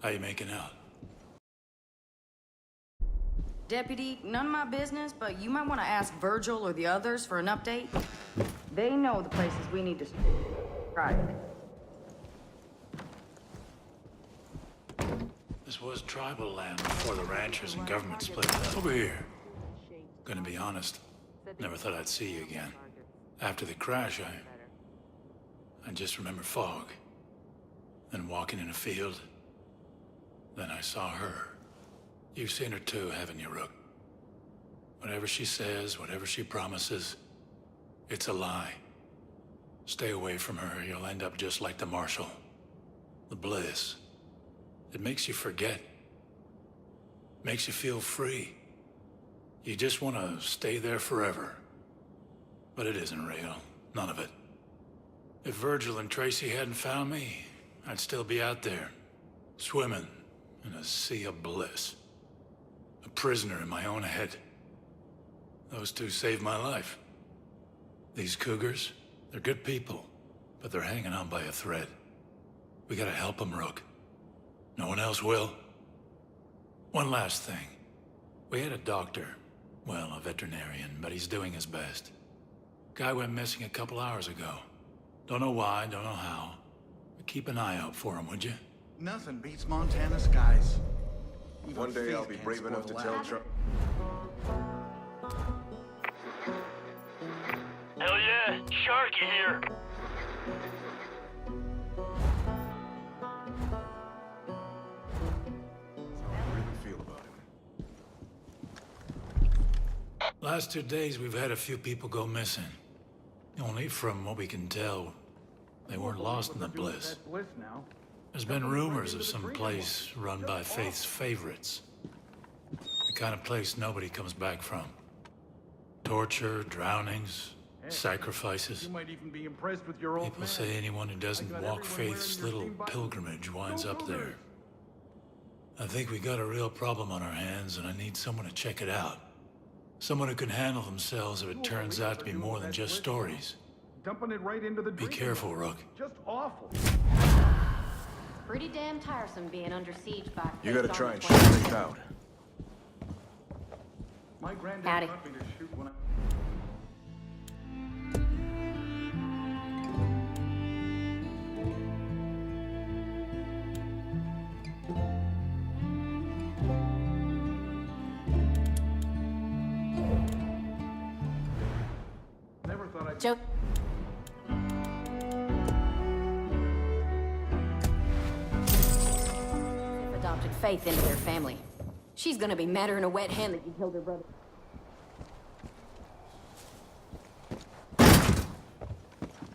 How you making out? Deputy, none of my business, but you might want to ask Virgil or the others for an update. They know the places we need to strike. This was tribal land before the ranchers and government split it up. Over here. Gonna be honest, never thought I'd see you again. After the crash, I just remember fog. Then walking in a field. Then I saw her. You've seen her too, haven't you, Rook? Whatever she says, whatever she promises, it's a lie. Stay away from her, you'll end up just like the Marshal. The bliss. It makes you forget. Makes you feel free. You just want to stay there forever. But it isn't real. None of it. If Virgil and Tracy hadn't found me, I'd still be out there, swimming in a sea of bliss. A prisoner in my own head. Those two saved my life. These cougars, they're good people, but they're hanging on by a thread. We gotta help them, Rook. No one else will. One last thing. We had a doctor. Well, a veterinarian, but he's doing his best. Guy went missing a couple hours ago. Don't know why, don't know how. But keep an eye out for him, would you? Nothing beats Montana skies. Even One day faith I'll be can't brave enough to spoil tell that. Hell yeah, Sharky here. How I really feel about him. Last 2 days, we've had a few people go missing. Only from what we can tell, they weren't lost in the bliss. There's been rumors of some place run by Faith's favorites. The kind of place nobody comes back from. Torture, drownings, sacrifices. You might even be impressed with your old People man. say anyone who doesn't got walk everyone Faith's wearing your little steam button. pilgrimage winds Go up Cougars! there. I think we got a real problem on our hands, and I need someone to check it out. Someone who can handle themselves if it turns out to be more than just stories. Dumping it right into the Be drinking careful, water. Rook. Just awful. Pretty damn tiresome being under siege by You gotta Faith try on and the shut 20th. things out. My granddad Howdy. taught me to shoot when I... Never thought I'd... Joe. Adopted Faith into their family. She's gonna be madder than a wet hen that you killed her brother.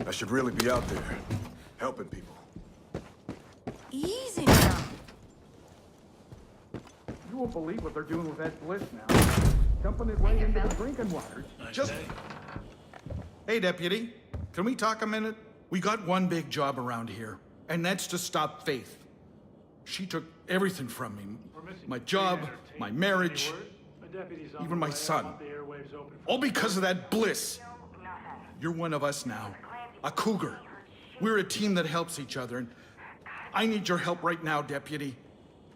I should really be out there, helping people. Easy now. You won't believe what they're doing with that bliss now. Dumping it right into the drinking water. Nice Just... day. Hey, Deputy. Can we talk a minute? We got one big job around here, and that's to stop Faith. She took everything from me. My job, my marriage, even my son. All because of that bliss. You're one of us now. A cougar. We're a team that helps each other, and I need your help right now, Deputy.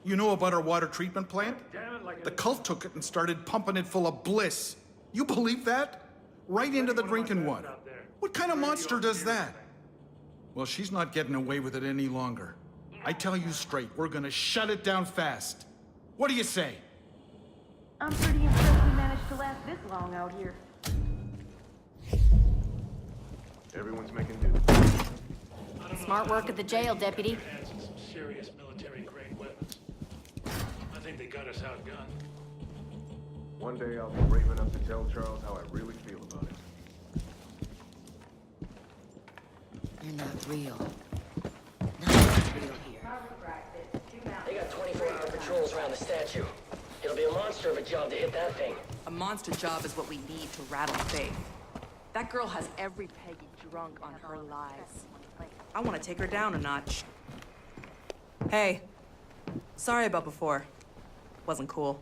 You know about our water treatment plant? The cult took it and started pumping it full of bliss. You believe that? Right into the drinking water. What kind of monster does that? Well, she's not getting away with it any longer. I tell you straight, we're gonna shut it down fast. What do you say? I'm pretty impressed we managed to last this long out here. Everyone's making do. Smart work at the jail, Deputy. Hands on some serious military-grade weapons. I think they got us outgunned. One day I'll be brave enough to tell Charles how I really feel about it. You're not real. Nothing's real here. They got 24-hour patrols around the statue. It'll be a monster of a job to hit that thing. A monster job is what we need to rattle Faith. That girl has every Peggy drunk on her lies. I want to take her down a notch. Hey, sorry about before. Wasn't cool.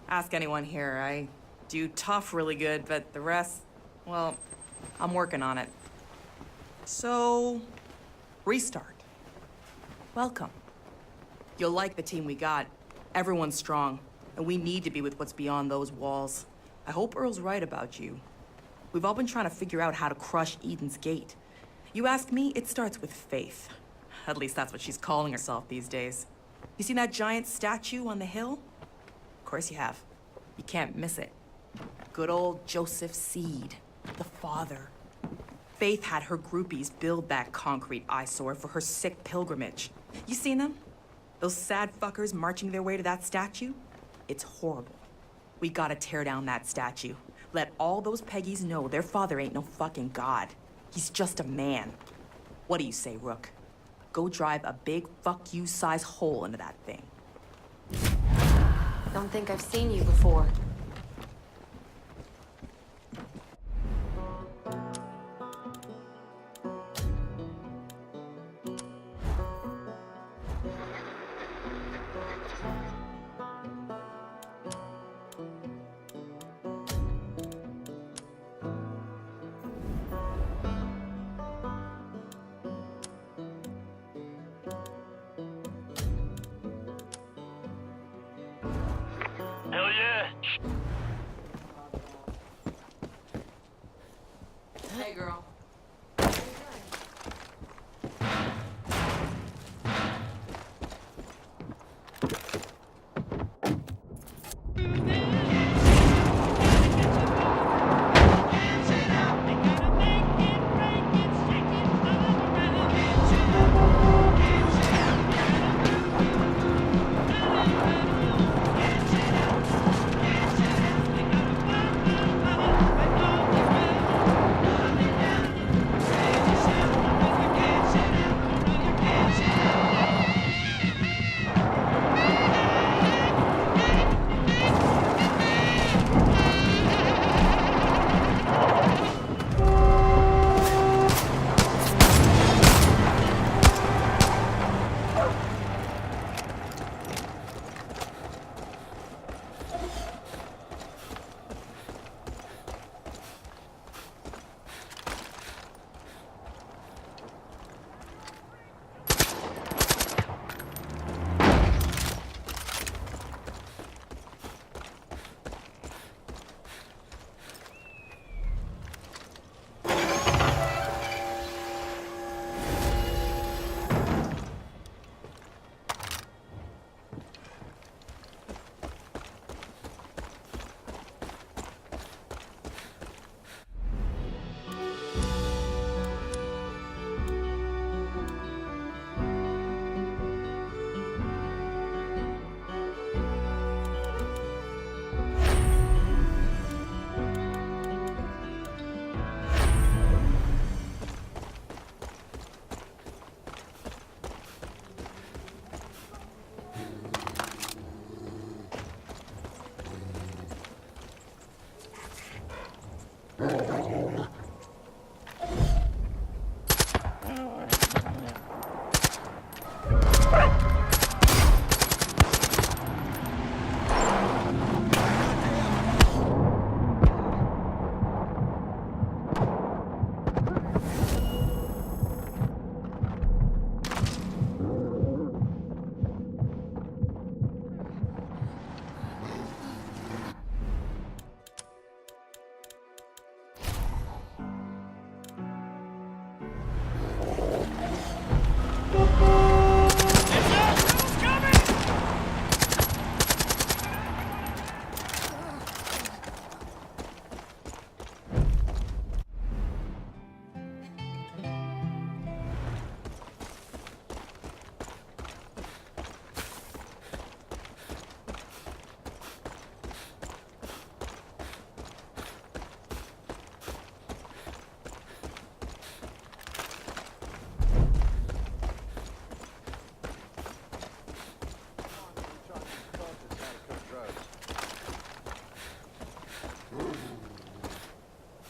Ask anyone here. I do tough really good, but the rest, well, I'm working on it. So, restart. Welcome. You'll like the team we got. Everyone's strong, and we need to be with what's beyond those walls. I hope Earl's right about you. We've all been trying to figure out how to crush Eden's Gate. You ask me, it starts with faith. At least that's what she's calling herself these days. You seen that giant statue on the hill? Of course you have. You can't miss it. Good old Joseph Seed, the father. Faith had her groupies build that concrete eyesore for her sick pilgrimage. You seen them? Those sad fuckers marching their way to that statue? It's horrible. We gotta tear down that statue. Let all those Peggies know their father ain't no fucking god. He's just a man. What do you say, Rook? Go drive a big fuck you size hole into that thing. Don't think I've seen you before. Hell yeah. Hey, girl.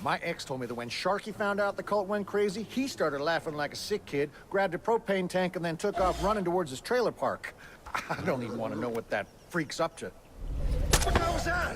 My ex told me that when Sharky found out the cult went crazy, he started laughing like a sick kid, grabbed a propane tank, and then took off running towards his trailer park. I don't even want to know what that freak's up to. What the hell was that?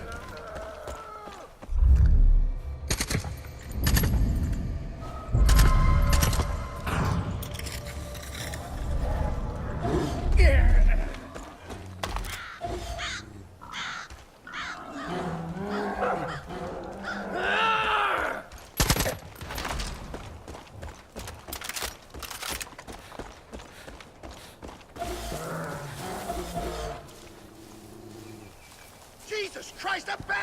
Jesus Christ, a bear!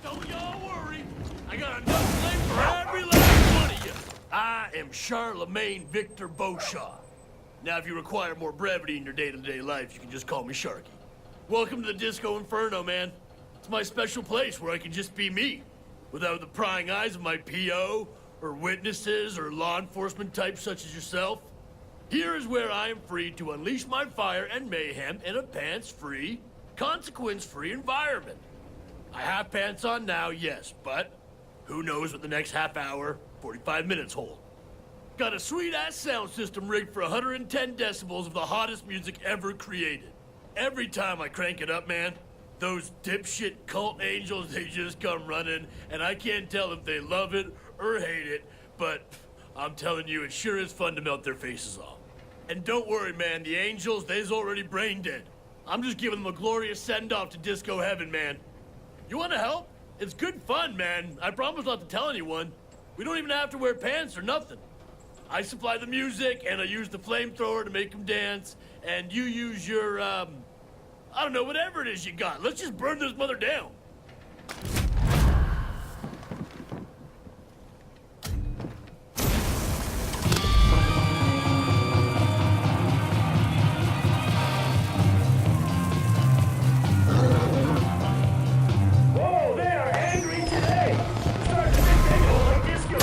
Don't y'all worry. I got enough flame for every last one of you. I am Charlemagne Victor Beauchamp. Now, if you require more brevity in your day-to-day life, you can just call me Sharky. Welcome to the Disco Inferno, man. It's my special place where I can just be me, without the prying eyes of my PO, or witnesses, or law enforcement types such as yourself. Here is where I am free to unleash my fire and mayhem in a pants-free, consequence-free environment. I have pants on now, yes, but who knows what the next half hour, 45 minutes hold. Got a sweet-ass sound system rigged for 110 decibels of the hottest music ever created. Every time I crank it up, man, those dipshit cult angels, they just come running, and I can't tell if they love it or hate it, but I'm telling you, it sure is fun to melt their faces off. And don't worry, man, the angels, they's already brain dead. I'm just giving them a glorious send-off to disco heaven, man. You wanna help? It's good fun, man. I promise not to tell anyone. We don't even have to wear pants or nothing. I supply the music, and I use the flamethrower to make them dance, and you use your, I don't know, whatever it is you got. Let's just burn this mother down. Whoa, they are angry today. Starting to think they don't like disco.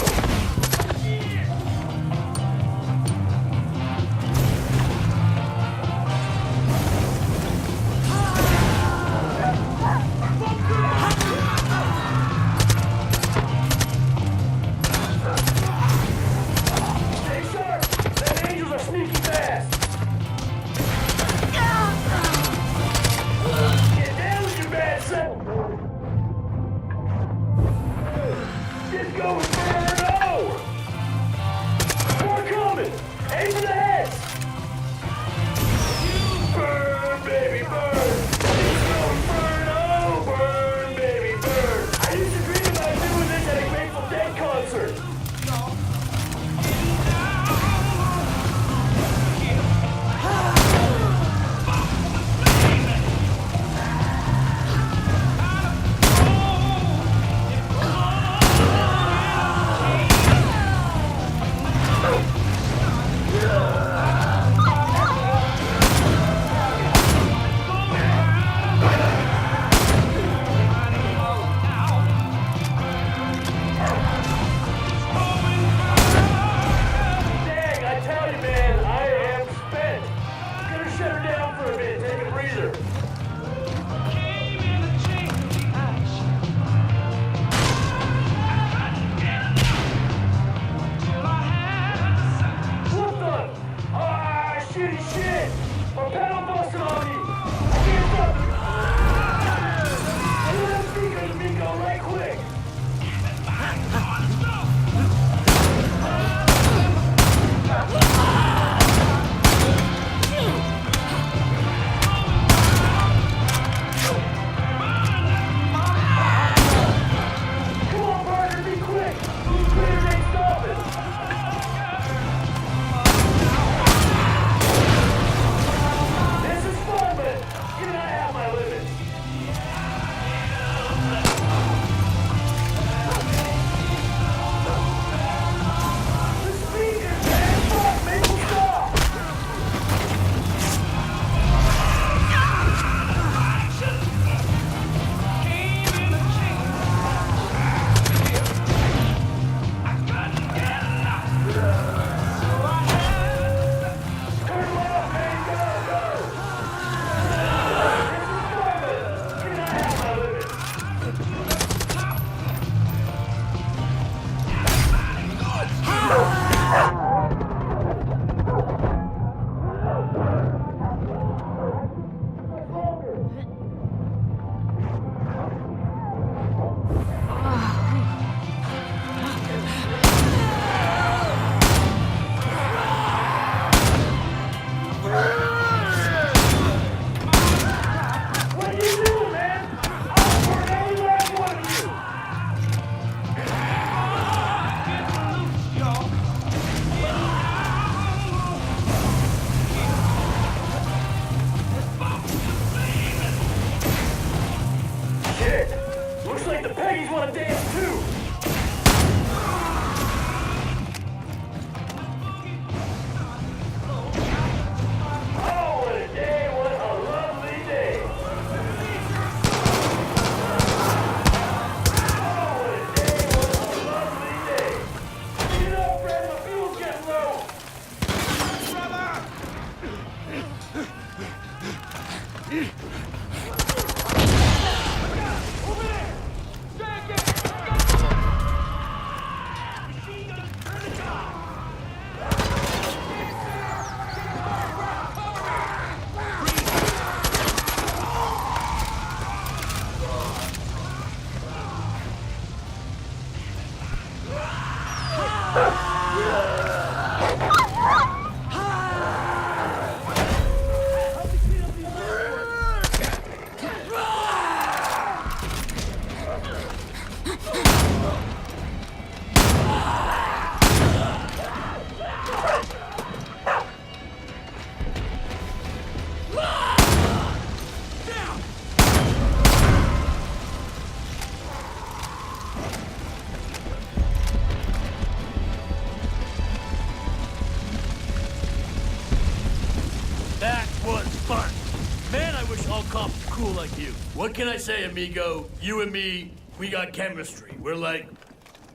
all cops are cool like you. What can I say, amigo? You and me, we got chemistry. We're like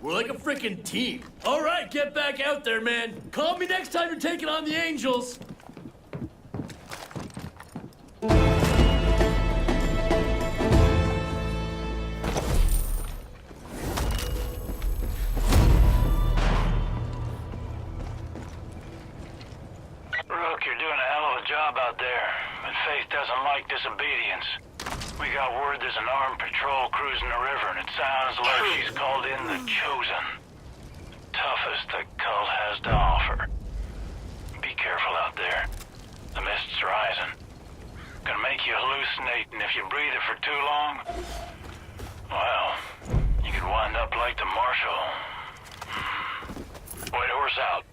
a freaking team. All right, get back out there, man. Call me next time you're taking on the Angels. Rook, you're doing a hell of a job out there, but Faith doesn't like disobedience. We got word there's an armed patrol cruising the river, and it sounds like she's called in the Chosen. Toughest the cult has to offer. Be careful out there. The mist's rising. Gonna make you hallucinate, and if you breathe it for too long, well, you could wind up like the Marshal. White horse out.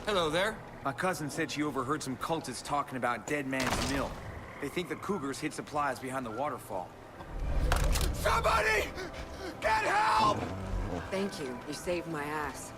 Hello there. My cousin said she overheard some cultists talking about Dead Man's Mill. They think the Cougars hid supplies behind the waterfall. Somebody! Get help! Thank you. You saved my ass.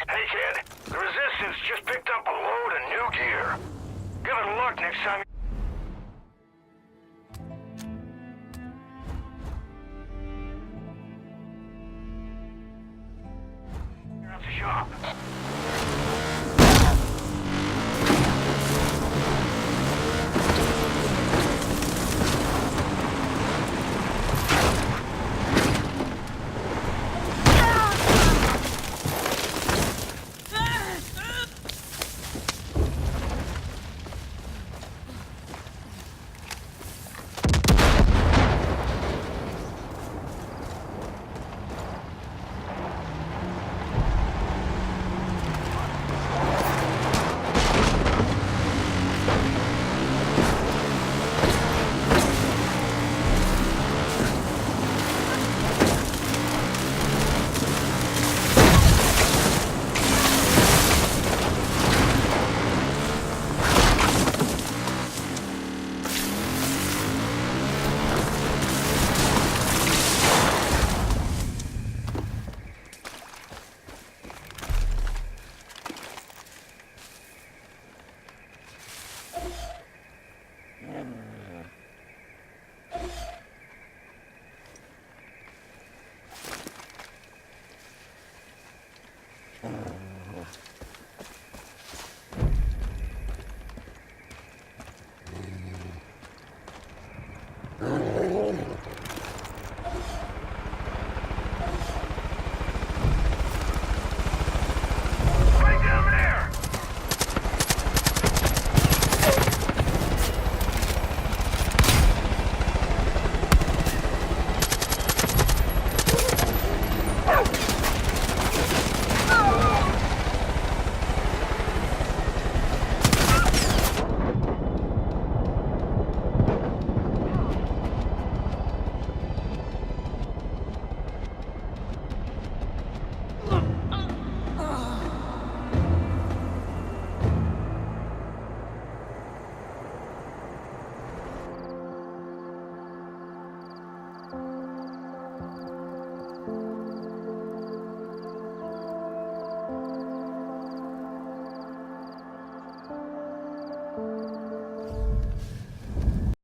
Hey, kid. The Resistance just picked up a load of new gear. Give it a look next time. You're at the shop.